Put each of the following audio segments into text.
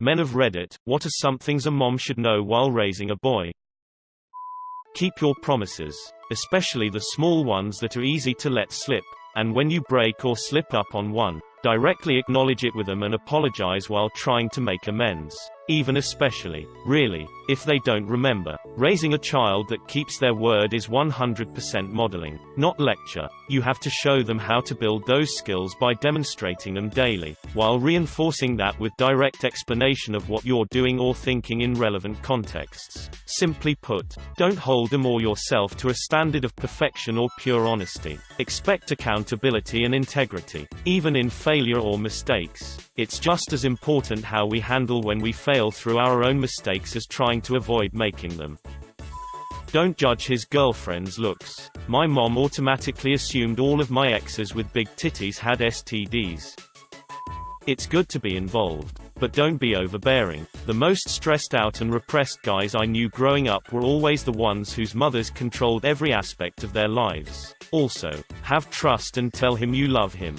Men of Reddit, what are some things a mom should know while raising a boy? Keep your promises, especially the small ones that are easy to let slip, and when you break or slip up on one, directly acknowledge it with them and apologize while trying to make amends. Even especially, really, if they don't remember. Raising a child that keeps their word is 100% modeling, not lecture. You have to show them how to build those skills by demonstrating them daily, while reinforcing that with direct explanation of what you're doing or thinking in relevant contexts. Simply put, don't hold them or yourself to a standard of perfection or pure honesty. Expect accountability and integrity, even in failure or mistakes. It's just as important how we handle when we fail through our own mistakes as trying to avoid making them. Don't judge his girlfriend's looks. My mom automatically assumed all of my exes with big titties had STDs. It's good to be involved, but don't be overbearing. The most stressed out and repressed guys I knew growing up were always the ones whose mothers controlled every aspect of their lives. Also, have trust and tell him you love him.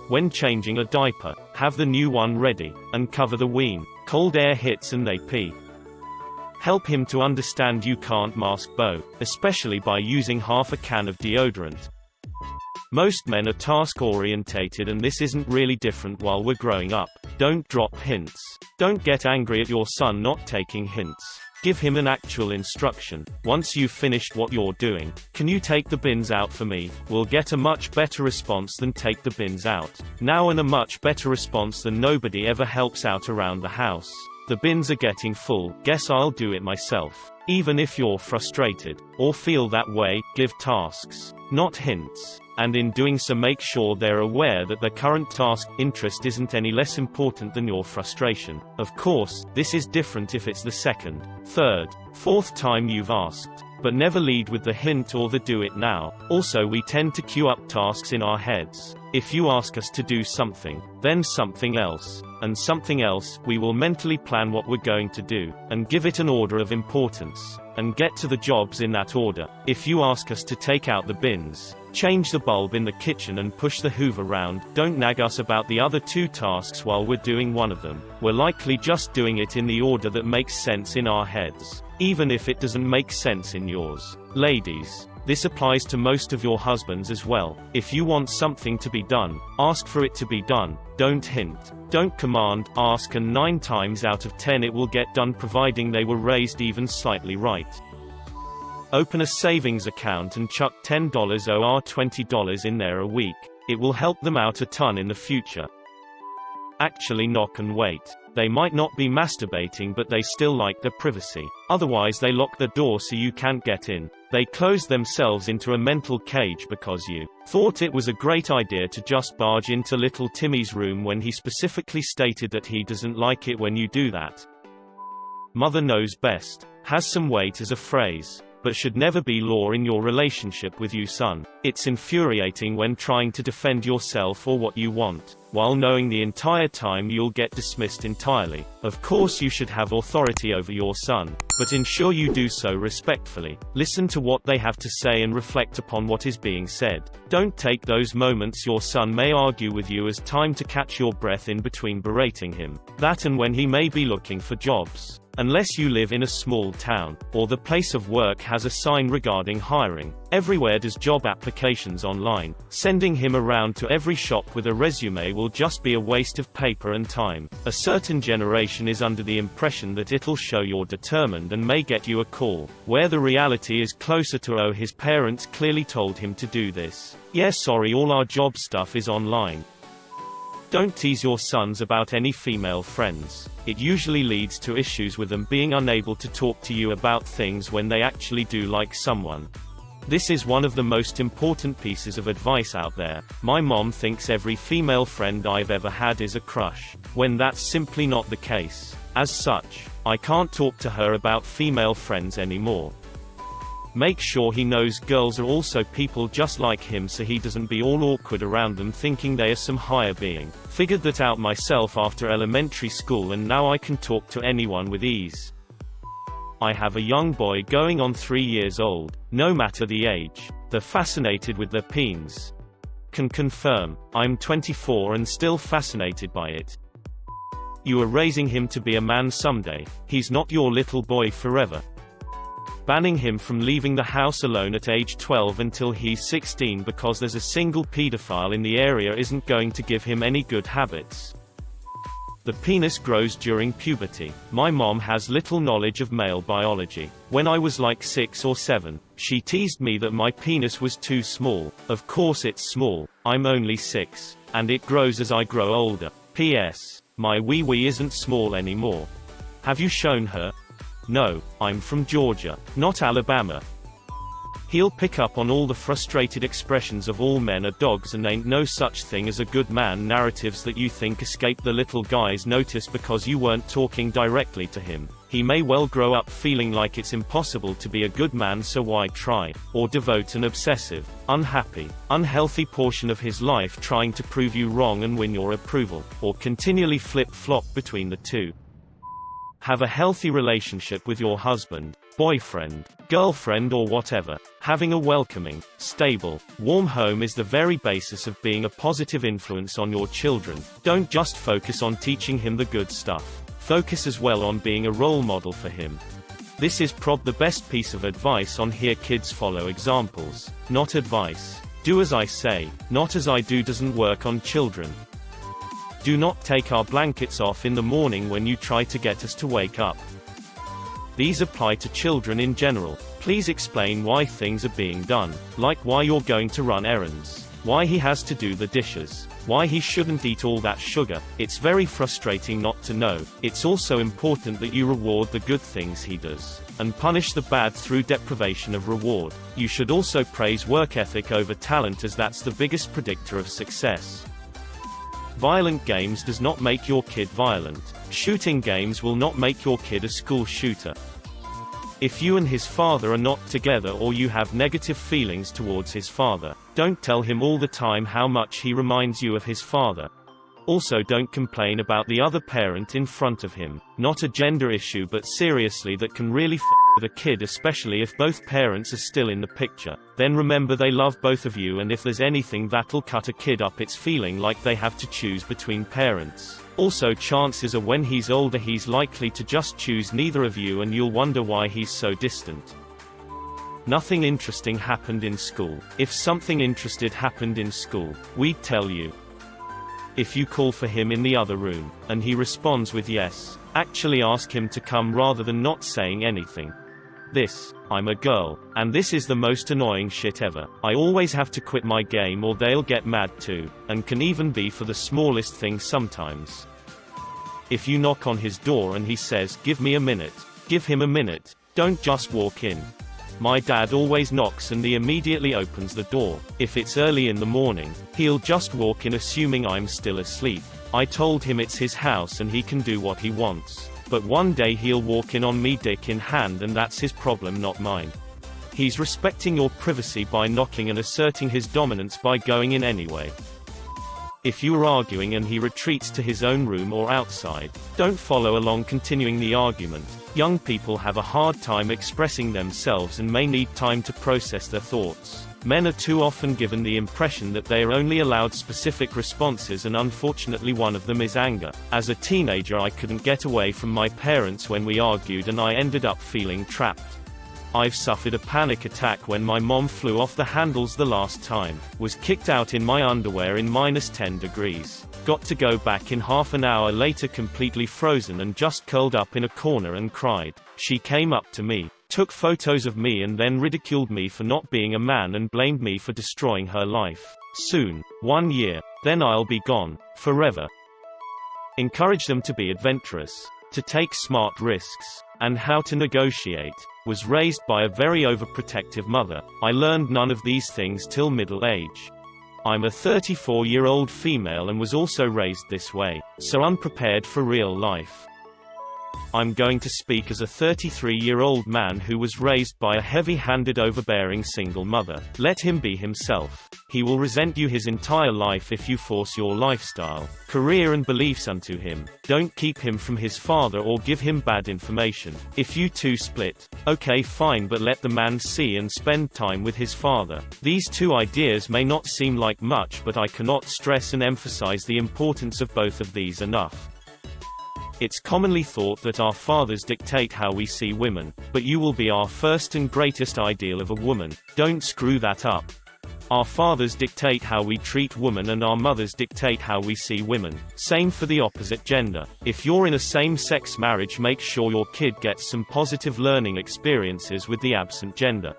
When changing a diaper, have the new one ready, and cover the ween. Cold air hits and they pee. Help him to understand you can't mask Bo, especially by using half a can of deodorant. Most men are task-orientated and this isn't really different while we're growing up. Don't drop hints. Don't get angry at your son not taking hints. Give him an actual instruction. Once you've finished what you're doing, can you take the bins out for me? We'll get a much better response than take the bins out now, and a much better response than nobody ever helps out around the house. The bins are getting full, guess I'll do it myself. Even if you're frustrated, or feel that way, give tasks, not hints. And in doing so make sure they're aware that their current task interest isn't any less important than your frustration. Of course, this is different if it's the second, third, fourth time you've asked. But never lead with the hint or the do it now. Also, we tend to queue up tasks in our heads. If you ask us to do something, then something else, and something else, we will mentally plan what we're going to do, and give it an order of importance, and get to the jobs in that order. If you ask us to take out the bins, change the bulb in the kitchen and push the hoover round, don't nag us about the other two tasks while we're doing one of them. We're likely just doing it in the order that makes sense in our heads, even if it doesn't make sense in yours. Ladies, this applies to most of your husbands as well. If you want something to be done, ask for it to be done. Don't hint. Don't command, ask, and 9 times out of 10 it will get done providing they were raised even slightly right. Open a savings account and chuck $10 or $20 in there a week. It will help them out a ton in the future. Actually knock and wait. They might not be masturbating, but they still like their privacy. Otherwise they lock the door so you can't get in. They close themselves into a mental cage because you thought it was a great idea to just barge into little Timmy's room when he specifically stated that he doesn't like it when you do that. Mother knows best has some weight as a phrase, but should never be law in your relationship with you son. It's infuriating when trying to defend yourself or what you want, while knowing the entire time you'll get dismissed entirely. Of course you should have authority over your son, but ensure you do so respectfully. Listen to what they have to say and reflect upon what is being said. Don't take those moments your son may argue with you as time to catch your breath in between berating him. That and when he may be looking for jobs. Unless you live in a small town, or the place of work has a sign regarding hiring. Everywhere does job applications online. Sending him around to every shop with a resume will just be a waste of paper and time. A certain generation is under the impression that it'll show you're determined and may get you a call, where the reality is closer to oh, his parents clearly told him to do this. Yeah, sorry, all our job stuff is online. Don't tease your sons about any female friends. It usually leads to issues with them being unable to talk to you about things when they actually do like someone. This is one of the most important pieces of advice out there. My mom thinks every female friend I've ever had is a crush, when that's simply not the case. As such, I can't talk to her about female friends anymore. Make sure he knows girls are also people just like him so he doesn't be all awkward around them thinking they are some higher being. Figured that out myself after elementary school and now I can talk to anyone with ease. I have a young boy going on 3 years old, no matter the age. They're fascinated with their peens. Can confirm, I'm 24 and still fascinated by it. You are raising him to be a man someday. He's not your little boy forever. Banning him from leaving the house alone at age 12 until he's 16 because there's a single pedophile in the area isn't going to give him any good habits. The penis grows during puberty. My mom has little knowledge of male biology. When I was like 6 or 7, she teased me that my penis was too small. Of course it's small, I'm only 6. And it grows as I grow older. P.S. My wee-wee isn't small anymore. Have you shown her? No, I'm from Georgia, not Alabama. He'll pick up on all the frustrated expressions of all men are dogs and ain't no such thing as a good man narratives that you think escape the little guy's notice because you weren't talking directly to him. He may well grow up feeling like it's impossible to be a good man, so why try? Or devote an obsessive, unhappy, unhealthy portion of his life trying to prove you wrong and win your approval, or continually flip-flop between the two. Have a healthy relationship with your husband, boyfriend, girlfriend or whatever. Having a welcoming, stable, warm home is the very basis of being a positive influence on your children. Don't just focus on teaching him the good stuff. Focus as well on being a role model for him. This is the best piece of advice on here. Kids, follow examples, not advice. Do as I say, not as I do doesn't work on children. Do not take our blankets off in the morning when you try to get us to wake up. These apply to children in general. Please explain why things are being done, like why you're going to run errands, why he has to do the dishes, why he shouldn't eat all that sugar. It's very frustrating not to know. It's also important that you reward the good things he does, and punish the bad through deprivation of reward. You should also praise work ethic over talent, as that's the biggest predictor of success. Violent games does not make your kid violent. Shooting games will not make your kid a school shooter. If you and his father are not together or you have negative feelings towards his father, don't tell him all the time how much he reminds you of his father. Also, don't complain about the other parent in front of him. Not a gender issue, but seriously, that can really with a kid, especially if both parents are still in the picture. Then remember they love both of you, and if there's anything that'll cut a kid up, it's feeling like they have to choose between parents. Also, chances are when he's older he's likely to just choose neither of you and you'll wonder why he's so distant. Nothing interesting happened in school. If something interesting happened in school, we'd tell you. If you call for him in the other room, and he responds with yes, actually ask him to come rather than not saying anything. I'm a girl, and this is the most annoying shit ever. I always have to quit my game or they'll get mad too, and can even be for the smallest thing sometimes. If you knock on his door and he says, "Give me a minute," give him a minute. Don't just walk in. My dad always knocks and he immediately opens the door. If it's early in the morning, he'll just walk in assuming I'm still asleep. I told him it's his house and he can do what he wants. But one day he'll walk in on me dick in hand, and that's his problem, not mine. He's respecting your privacy by knocking and asserting his dominance by going in anyway. If you are arguing and he retreats to his own room or outside, don't follow along continuing the argument. Young people have a hard time expressing themselves and may need time to process their thoughts. Men are too often given the impression that they are only allowed specific responses, and unfortunately one of them is anger. As a teenager, I couldn't get away from my parents when we argued and I ended up feeling trapped. I've suffered a panic attack when my mom flew off the handles the last time, was kicked out in my underwear in -10 degrees, got to go back in half an hour later completely frozen and just curled up in a corner and cried. She came up to me, took photos of me and then ridiculed me for not being a man and blamed me for destroying her life. Soon, 1 year, then I'll be gone, forever. Encourage them to be adventurous, to take smart risks, and how to negotiate. Was raised by a very overprotective mother. I learned none of these things till middle age. I'm a 34-year-old female and was also raised this way, so unprepared for real life. I'm going to speak as a 33-year-old man who was raised by a heavy-handed, overbearing single mother. Let him be himself. He will resent you his entire life if you force your lifestyle, career and beliefs onto him. Don't keep him from his father or give him bad information. If you two split, okay fine, but let the man see and spend time with his father. These two ideas may not seem like much, but I cannot stress and emphasize the importance of both of these enough. It's commonly thought that our fathers dictate how we see women, but you will be our first and greatest ideal of a woman. Don't screw that up. Our fathers dictate how we treat women and our mothers dictate how we see women. Same for the opposite gender. If you're in a same-sex marriage, make sure your kid gets some positive learning experiences with the absent gender.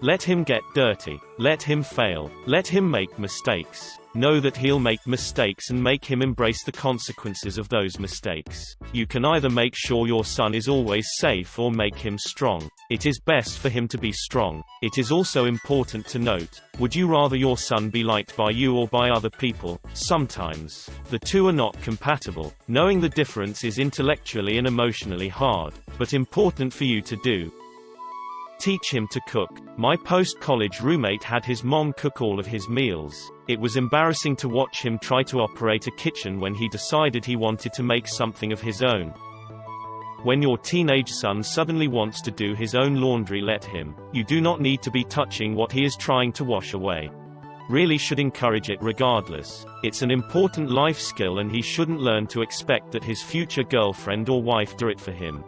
Let him get dirty. Let him fail. Let him make mistakes. Know that he'll make mistakes and make him embrace the consequences of those mistakes. You can either make sure your son is always safe or make him strong. It is best for him to be strong. It is also important to note, would you rather your son be liked by you or by other people? Sometimes, the two are not compatible. Knowing the difference is intellectually and emotionally hard, but important for you to do. Teach him to cook. My post-college roommate had his mom cook all of his meals. It was embarrassing to watch him try to operate a kitchen when he decided he wanted to make something of his own. When your teenage son suddenly wants to do his own laundry, let him. You do not need to be touching what he is trying to wash away. Really should encourage it regardless. It's an important life skill and he shouldn't learn to expect that his future girlfriend or wife do it for him.